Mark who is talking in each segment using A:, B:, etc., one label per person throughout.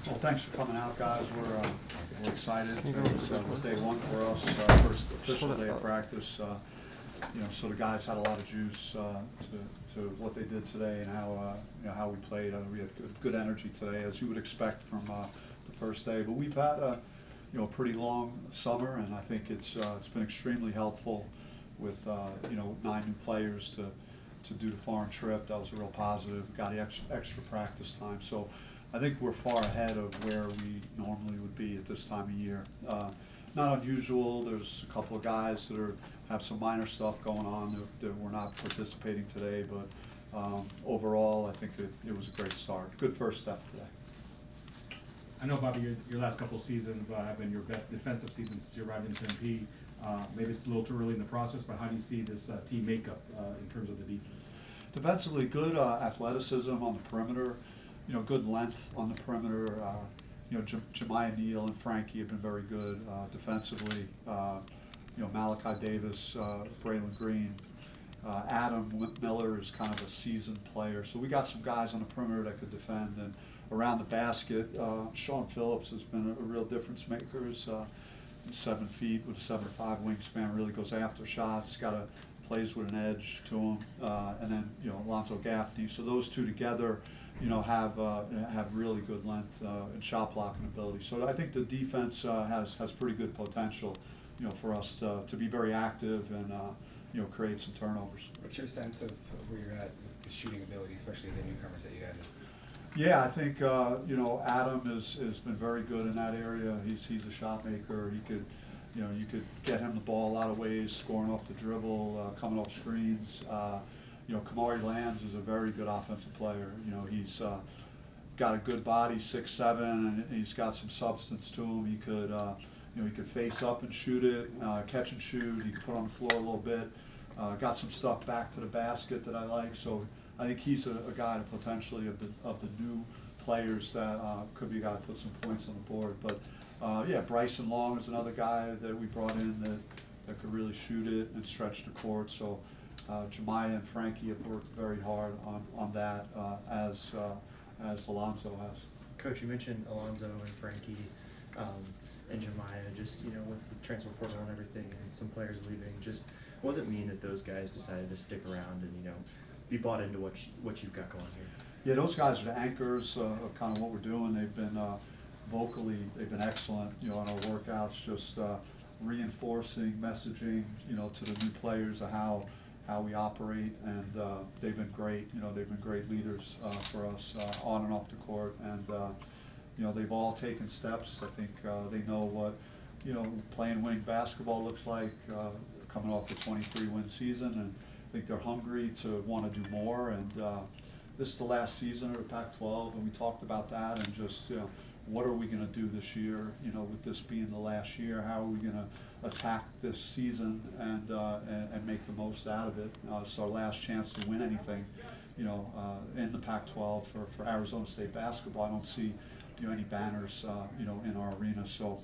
A: Well, thanks for coming out, guys. We're excited. It was day one for us, first official day of practice. So the guys had a lot of juice to what they did today and how we played. We had good energy today, as you would expect from the first day. But we've had a pretty long summer, and I think it's been extremely helpful with 9 new players to do the foreign trip. That was a real positive. Got the extra practice time. So I think we're far ahead of where we normally would be at this time of year. Not unusual. There's a couple of guys that have some minor stuff going on that were not participating today, but overall, I think it was a great start. Good first step today.
B: I know, Bobby, your last couple of seasons have been your best defensive seasons since you arrived in MP. Maybe it's a little too early in the process, but how do you see this team makeup in terms of the defense?
A: Defensively, good athleticism on the perimeter. Good length on the perimeter. Jemiah Neal and Frankie have been very good defensively. Malachi Davis, Braylon Green, Adam Miller is kind of a seasoned player. So we got some guys on the perimeter that could defend. And around the basket, Sean Phillips has been a real difference maker. He's 7 feet with a 7'5" wingspan, really goes after shots, plays with an edge to him. And then Alonzo Gaffney. So those two together have really good length and shot blocking ability. So I think the defense has pretty good potential, for us to be very active and create some turnovers.
C: What's your sense of where you're at with the shooting ability, especially the newcomers that you had?
A: Yeah, I think Adam has been very good in that area. He's a shot maker. He could, you could get him the ball a lot of ways, scoring off the dribble, coming off screens. Kamari Lands is a very good offensive player. He's got a good body, 6'7", and he's got some substance to him. He could, he could face up and shoot it, catch and shoot. He could put on the floor a little bit. Got some stuff back to the basket that I like. So I think he's a guy that potentially of the new players that could be a guy to put some points on the board. But yeah, Bryson Long is another guy that we brought in that could really shoot it and stretch the court. So Jemiah and Frankie have worked very hard on that, as Alonzo has.
D: Coach, you mentioned Alonzo and Frankie and Jemiah, just with the transfer portal and everything, and some players leaving. Just what does it mean that those guys decided to stick around and be bought into what you've got going here?
A: Yeah, those guys are the anchors of kind of what we're doing. They've been vocally, they've been excellent, on our workouts, just reinforcing, messaging, to the new players of how we operate, and they've been great. They've been great leaders for us on and off the court, and they've all taken steps. I think they know what playing winning basketball looks like, coming off the 23-win season, and I think they're hungry to want to do more. And this is the last season of the Pac-12, and we talked about that, and just what are we going to do this year? With this being the last year, how are we going to attack this season and make the most out of it? It's our last chance to win anything, in the Pac-12 for Arizona State basketball. I don't see any banners, in our arena. So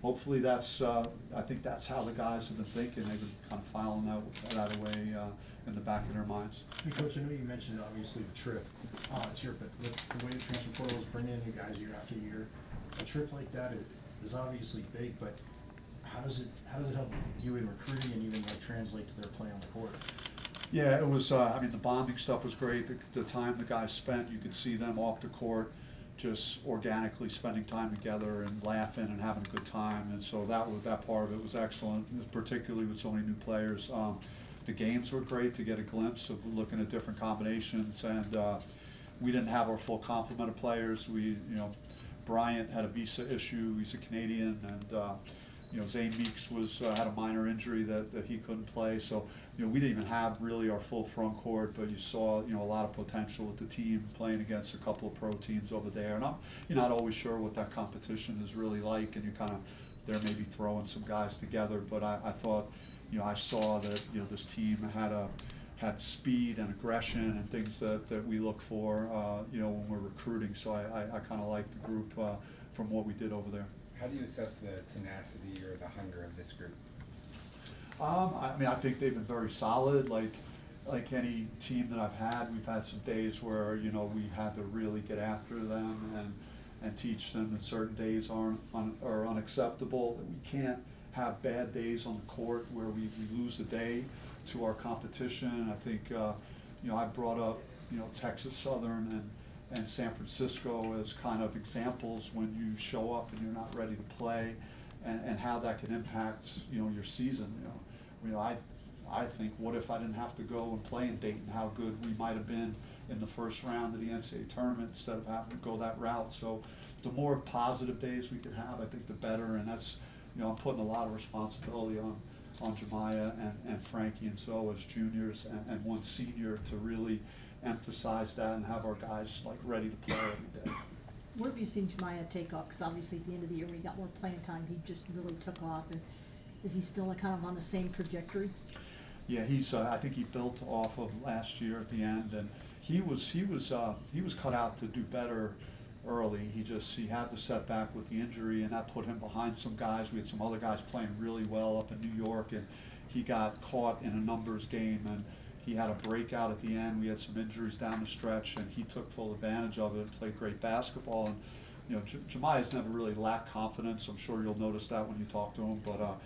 A: hopefully that's. I think that's how the guys have been thinking. They've been kind of filing that away in the back of their minds.
E: Hey, Coach, I know you mentioned obviously the trip this year, but with the way the transfer portal is bringing in new guys year after year, a trip like that is obviously big, but how does it help you in recruiting and even translate to their play on the court?
A: Yeah, it was. The bonding stuff was great. The time the guys spent, you could see them off the court, just organically spending time together and laughing and having a good time. And so that part of it was excellent, particularly with so many new players. The games were great to get a glimpse of looking at different combinations, and we didn't have our full complement of players. Bryant had a visa issue. He's a Canadian, and Zane Meeks had a minor injury that he couldn't play. So we didn't even have really our full front court, but you saw a lot of potential with the team playing against a couple of pro teams over there. And you're not always sure what that competition is really like, and they're maybe throwing some guys together. But I thought. I saw that this team had speed and aggression and things that we look for when we're recruiting. So I kind of like the group from what we did over there.
C: How do you assess the tenacity or the hunger of this group?
A: I think they've been very solid. Like any team that I've had, we've had some days where we had to really get after them, and and teach them that certain days are unacceptable, that we can't have bad days on the court where we lose a day to our competition. I think, I brought up, Texas Southern and San Francisco as kind of examples when you show up and you're not ready to play, and how that can impact, your season. I think, what if I didn't have to go and play in Dayton? How good we might have been in the first round of the NCAA tournament instead of having to go that route. So the more positive days we could have, I think the better. And that's, I'm putting a lot of responsibility on Jemiah and Frankie and so as juniors and one senior to really emphasize that and have our guys like ready to play every day.
F: Where have you seen Jemiah take off? Because obviously at the end of the year when he got more playing time, he just really took off. And is he still kind of on the same trajectory?
A: Yeah, he's. I think he built off of last year at the end, and he was cut out to do better early. He had the setback with the injury, and that put him behind some guys. We had some other guys playing really well up in New York, and he got caught in a numbers game, and he had a breakout at the end. We had some injuries down the stretch, and he took full advantage of it and played great basketball. And Jemiah's never really lacked confidence. I'm sure you'll notice that when you talk to him, but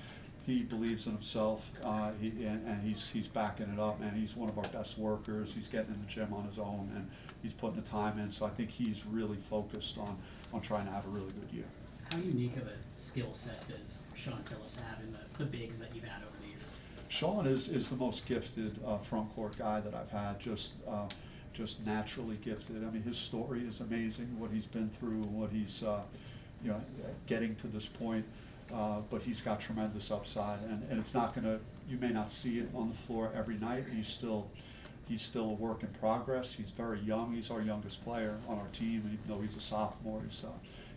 A: he believes in himself, and he's backing it up, and he's one of our best workers. He's getting in the gym on his own, and he's putting the time in. So I think he's really focused on trying to have a really good year.
G: How unique of a skill set does Sean Phillips have in the bigs that you've had over the years?
A: Sean is the most gifted front court guy that I've had, just naturally gifted. I mean, his story is amazing, what he's been through, what he's getting to this point. But he's got tremendous upside, and it's not gonna. You may not see it on the floor every night. He's still a work in progress. He's very young. He's our youngest player on our team, even though he's a sophomore.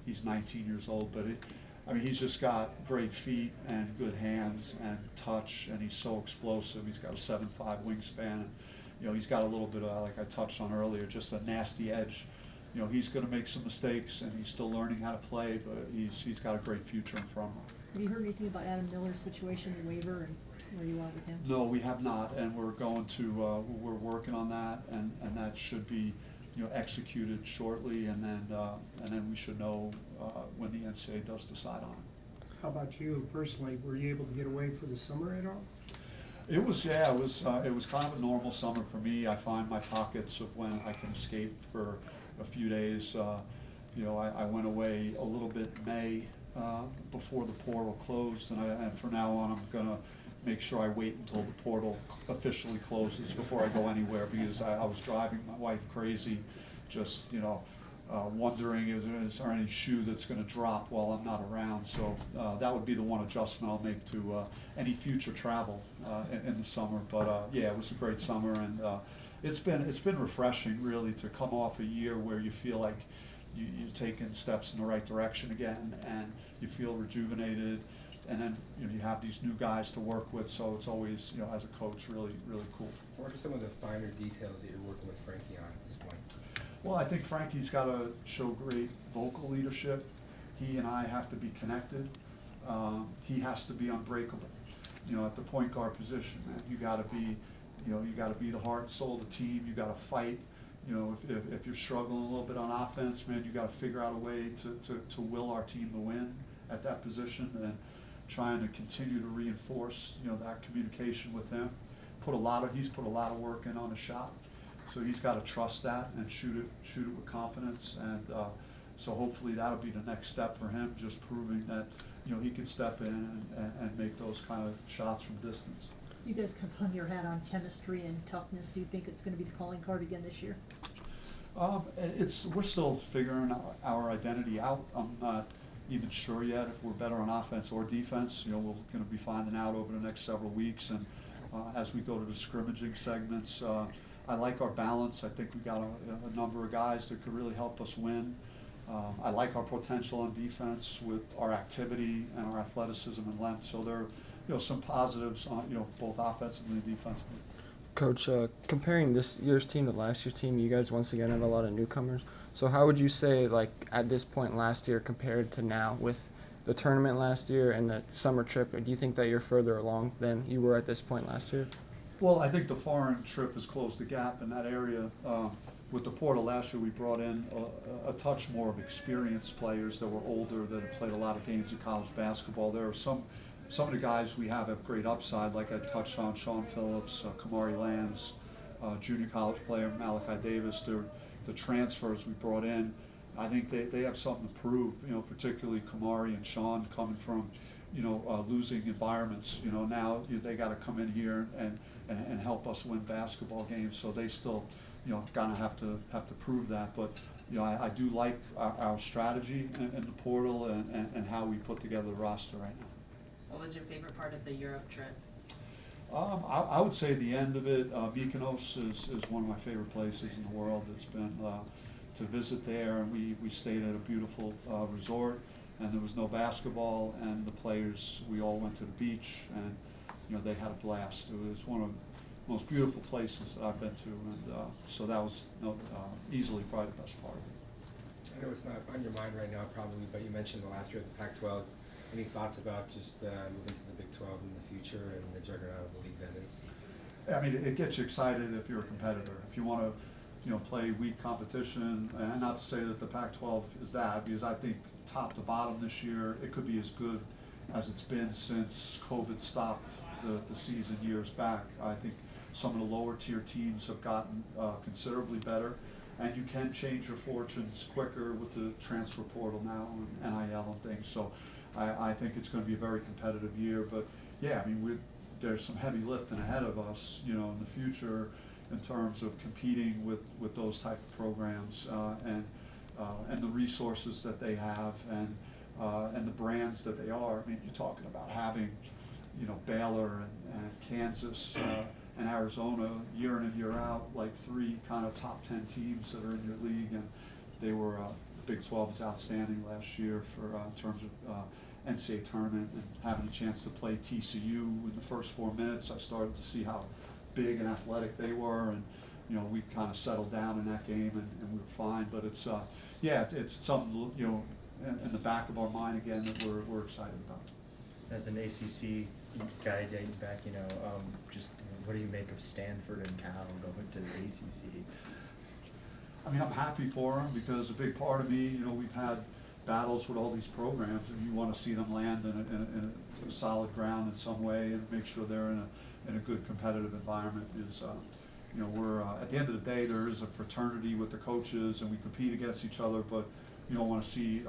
A: He's 19 years old. But he's just got great feet and good hands and touch, and he's so explosive. He's got a 7'5" wingspan. And, he's got a little bit of, like I touched on earlier, just a nasty edge. He's going to make some mistakes, and he's still learning how to play, but he's got a great future in front of him.
F: Have you heard anything about Adam Miller's situation, the waiver, and where you are with him?
A: No, we have not, and we're working on that, and that should be, executed shortly, and then we should know when the NCAA does decide on it.
H: How about you personally? Were you able to get away for the summer at all?
A: It was kind of a normal summer for me. I find my pockets of when I can escape for a few days. I went away a little bit in May before the portal closed, and from now on I'm gonna make sure I wait until the portal officially closes before I go anywhere, because I was driving my wife crazy, just wondering is there any shoe that's going to drop while I'm not around. So that would be the one adjustment I'll make to any future travel in the summer. But yeah, it was a great summer, and it's been refreshing really to come off a year where you feel like you're taking steps in the right direction again, and you feel rejuvenated, and then you have these new guys to work with. So it's always, as a coach, really cool.
C: What are some of the finer details that you're working with Frankie on at this point?
A: Well, I think Frankie's got to show great vocal leadership. He and I have to be connected. He has to be unbreakable. At the point guard position, man, you got to be, you got to be the heart and soul of the team. You got to fight. If you're struggling a little bit on offense, man, you got to figure out a way to will our team to win at that position, and trying to continue to reinforce, that communication with him. He's put a lot of work in on his shot. So he's got to trust that and shoot it with confidence, and so hopefully that'll be the next step for him, just proving that he can step in and make those kind of shots from distance.
F: You guys have hung your hat on chemistry and toughness. Do you think it's going to be the calling card again this year?
A: We're still figuring our identity out. I'm not even sure yet if we're better on offense or defense. We're going to be finding out over the next several weeks, and as we go to the scrimmaging segments. I like our balance. I think we got a number of guys that could really help us win. I like our potential on defense with our activity and our athleticism and length. So there are some positives on both offensively and defensively.
I: Coach, comparing this year's team to last year's team, you guys once again have a lot of newcomers. So how would you say, like, at this point last year compared to now with the tournament last year and the summer trip, do you think that you're further along than you were at this point last year?
A: Well, I think the foreign trip has closed the gap in that area. with the portal last year, we brought in a touch more of experienced players that were older, that had played a lot of games of college basketball. There are some of the guys we have great upside, like I touched on, Sean Phillips, Kamari Lands, junior college player Malachi Davis. The transfers we brought in, I think they have something to prove, particularly Kamari and Sean coming from, losing environments. Now they got to come in here and help us win basketball games. So they still, gonna have to prove that. But I do like our strategy in the portal and how we put together the roster right now.
J: What was your favorite part of the Europe trip?
A: I would say the end of it, Mykonos is one of my favorite places in the world. It's been to visit there, and we stayed at a beautiful resort, and there was no basketball, and the players, we all went to the beach, and they had a blast. It was one of the most beautiful places that I've been to, and so that was easily probably the best part of it.
C: I know it's not on your mind right now probably, but you mentioned the last year of the Pac-12. Any thoughts about just moving to the Big 12 in the future and the juggernaut of the league that is?
A: I mean, it gets you excited if you're a competitor. If you want to, play weak competition, and not to say that the Pac-12 is that, because I think top to bottom this year, it could be as good as it's been since COVID stopped the season years back. I think some of the lower tier teams have gotten considerably better, and you can change your fortunes quicker with the transfer portal now and NIL and things. So I think it's going to be a very competitive year. But yeah, I mean, there's some heavy lifting ahead of us, in the future, in terms of competing with those type of programs and the resources that they have and the brands that they are. I mean, you're talking about having, Baylor and Kansas and Arizona year in and year out, like 3 kind of top 10 teams that are in your league, and they were the Big 12 was outstanding last year for in terms of NCAA tournament, and having a chance to play TCU in the first 4 minutes. I started to see how big and athletic they were, and we kind of settled down in that game, and we were fine. But it's it's something in the back of our mind again that we're excited about.
D: As an ACC guy dating back, just what do you make of Stanford and Cal going to the ACC?
A: I mean, I'm happy for them, because a big part of me, we've had battles with all these programs, and you want to see them land in a solid ground in some way and make sure they're in a good competitive environment. Is we're at the end of the day, there is a fraternity with the coaches, and we compete against each other, but you don't want to see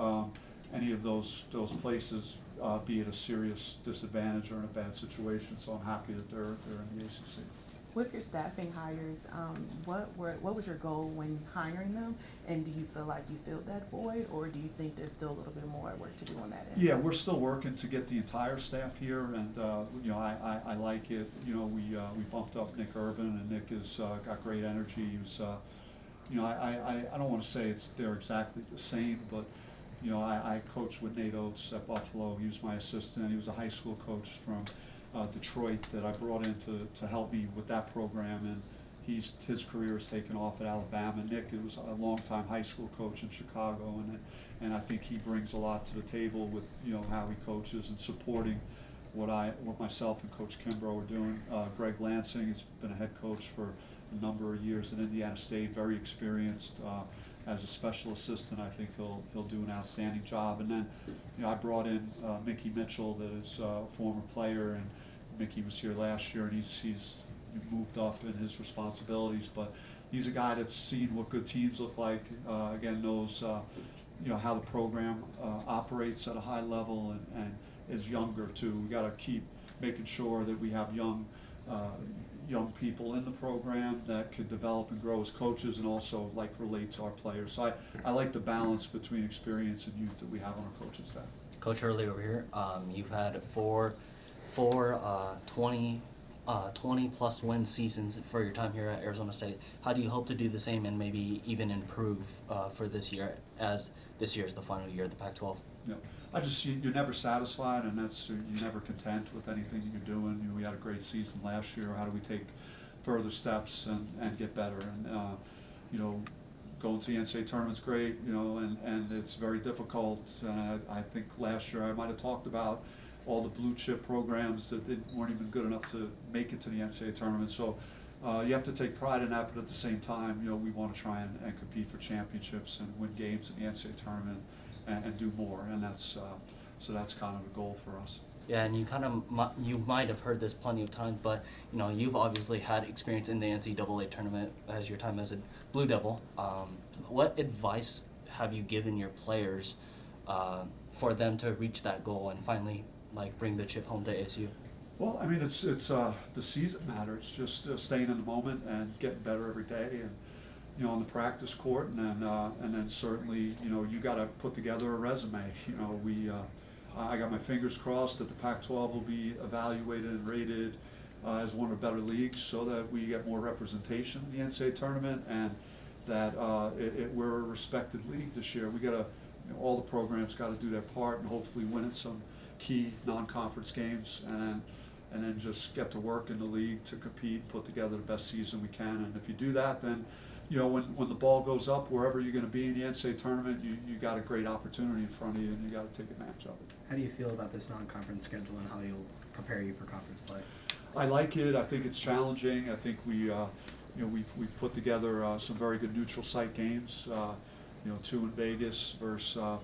A: any of those places be at a serious disadvantage or in a bad situation. So I'm happy that they're in the ACC.
K: With your staffing hires, what was your goal when hiring them, and do you feel like you filled that void, or do you think there's still a little bit more work to do on that end?
A: Yeah, we're still working to get the entire staff here, and I like it. We bumped up Nick Irvin, and Nick has got great energy. He was, I don't want to say they're exactly the same, but I coached with Nate Oates at Buffalo. He was my assistant. He was a high school coach from Detroit that I brought in to help me with that program, and his career has taken off at Alabama. Nick was a longtime high school coach in Chicago, and I think he brings a lot to the table with how he coaches and supporting what myself and Coach Kimbrough are doing. Greg Lansing has been a head coach for a number of years at Indiana State, very experienced. As a special assistant, I think he'll do an outstanding job. And then, I brought in Mickey Mitchell, that is a former player, and Mickey was here last year, and he's moved up in his responsibilities. But he's a guy that's seen what good teams look like. Again, knows how the program operates at a high level, and is younger too. We got to keep making sure that we have young people in the program that could develop and grow as coaches, and also relate to our players. So I like the balance between experience and youth that we have on our coaching staff.
L: Coach Hurley over here. You've had four 20 plus win seasons for your time here at Arizona State. How do you hope to do the same and maybe even improve for this year, as this year is the final year of the Pac-12?
A: No, you're never satisfied, and you're never content with anything that you're doing. We had a great season last year. How do we take further steps and get better? And going to the NCAA tournament's great, and it's very difficult. I think last year I might have talked about all the blue chip programs that weren't even good enough to make it to the NCAA tournament. So, you have to take pride in that, but at the same time, you know, we want to try and compete for championships and win games in the NCAA tournament and do more, and that's so that's kind of the goal for us.
L: Yeah, and you might have heard this plenty of times, but you know you've obviously had experience in the NCAA tournament as your time as a Blue Devil. What advice have you given your players for them to reach that goal and finally like bring the chip home to ASU?
A: Well, I mean, it's the season matter. It's just staying in the moment and getting better every day, and you know, on the practice court, and then certainly, you know, you got to put together a resume. You know, I got my fingers crossed that the Pac-12 will be evaluated and rated as one of the better leagues, so that we get more representation in the NCAA tournament, and that we're a respected league this year. We got to, you know, all the programs got to do their part and hopefully win at some key non-conference games, and then just get to work in the league to compete, put together the best season we can. And if you do that, then, you know, when the ball goes up, wherever you're going to be in the NCAA tournament, you got a great opportunity in front of you, and you got to take advantage of it.
D: How do you feel about this non-conference schedule and how you'll prepare you for conference play?
A: I like it. I think it's challenging. I think we've put together some very good neutral site games. You know, 2 in Vegas versus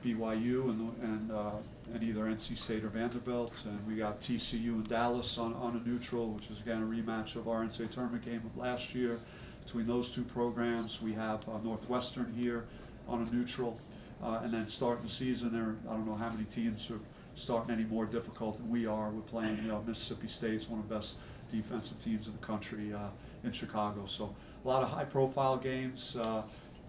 A: BYU and either NC State or Vanderbilt, and we got TCU and Dallas on a neutral, which is again a rematch of our NCAA tournament game of last year. Between those two programs, we have Northwestern here on a neutral, and then starting the season, I don't know how many teams are starting any more difficult than we are. We're playing, you know, Mississippi State's one of the best defensive teams in the country in Chicago. So a lot of high-profile games,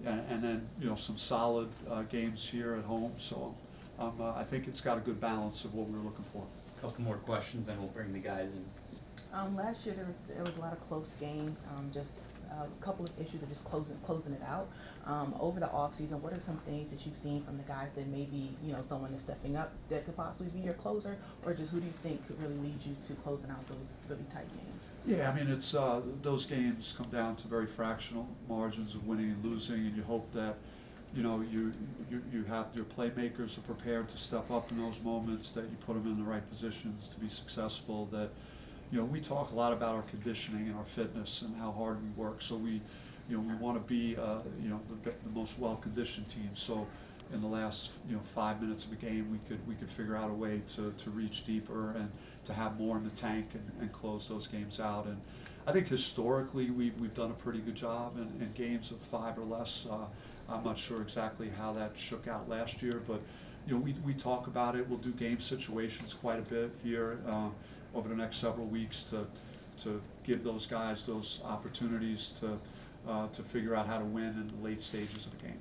A: and then, you know, some solid games here at home. So I think it's got a good balance of what we were looking for.
M: A couple more questions, then we'll bring the guys in.
K: Last year there was a lot of close games, just a couple of issues of just closing it out. Over the off season, what are some things that you've seen from the guys that maybe, you know, someone is stepping up that could possibly be your closer, or just who do you think could really lead you to closing out those really tight games?
A: Yeah, I mean, it's those games come down to very fractional margins of winning and losing, and you hope that, you know, you have your playmakers are prepared to step up in those moments, that you put them in the right positions to be successful, that, you know, we talk a lot about our conditioning and our fitness and how hard we work. So we want to be, you know, the most well-conditioned team. So in the last, you know, 5 minutes of a game, we could figure out a way to reach deeper and to have more in the tank and close those games out. And I think historically we've done a pretty good job in games of 5 or less. I'm not sure exactly how that shook out last year, but, you know, we talk about it. We'll do game situations quite a bit here over the next several weeks to give those guys those opportunities to figure out how to win in the late stages of the game.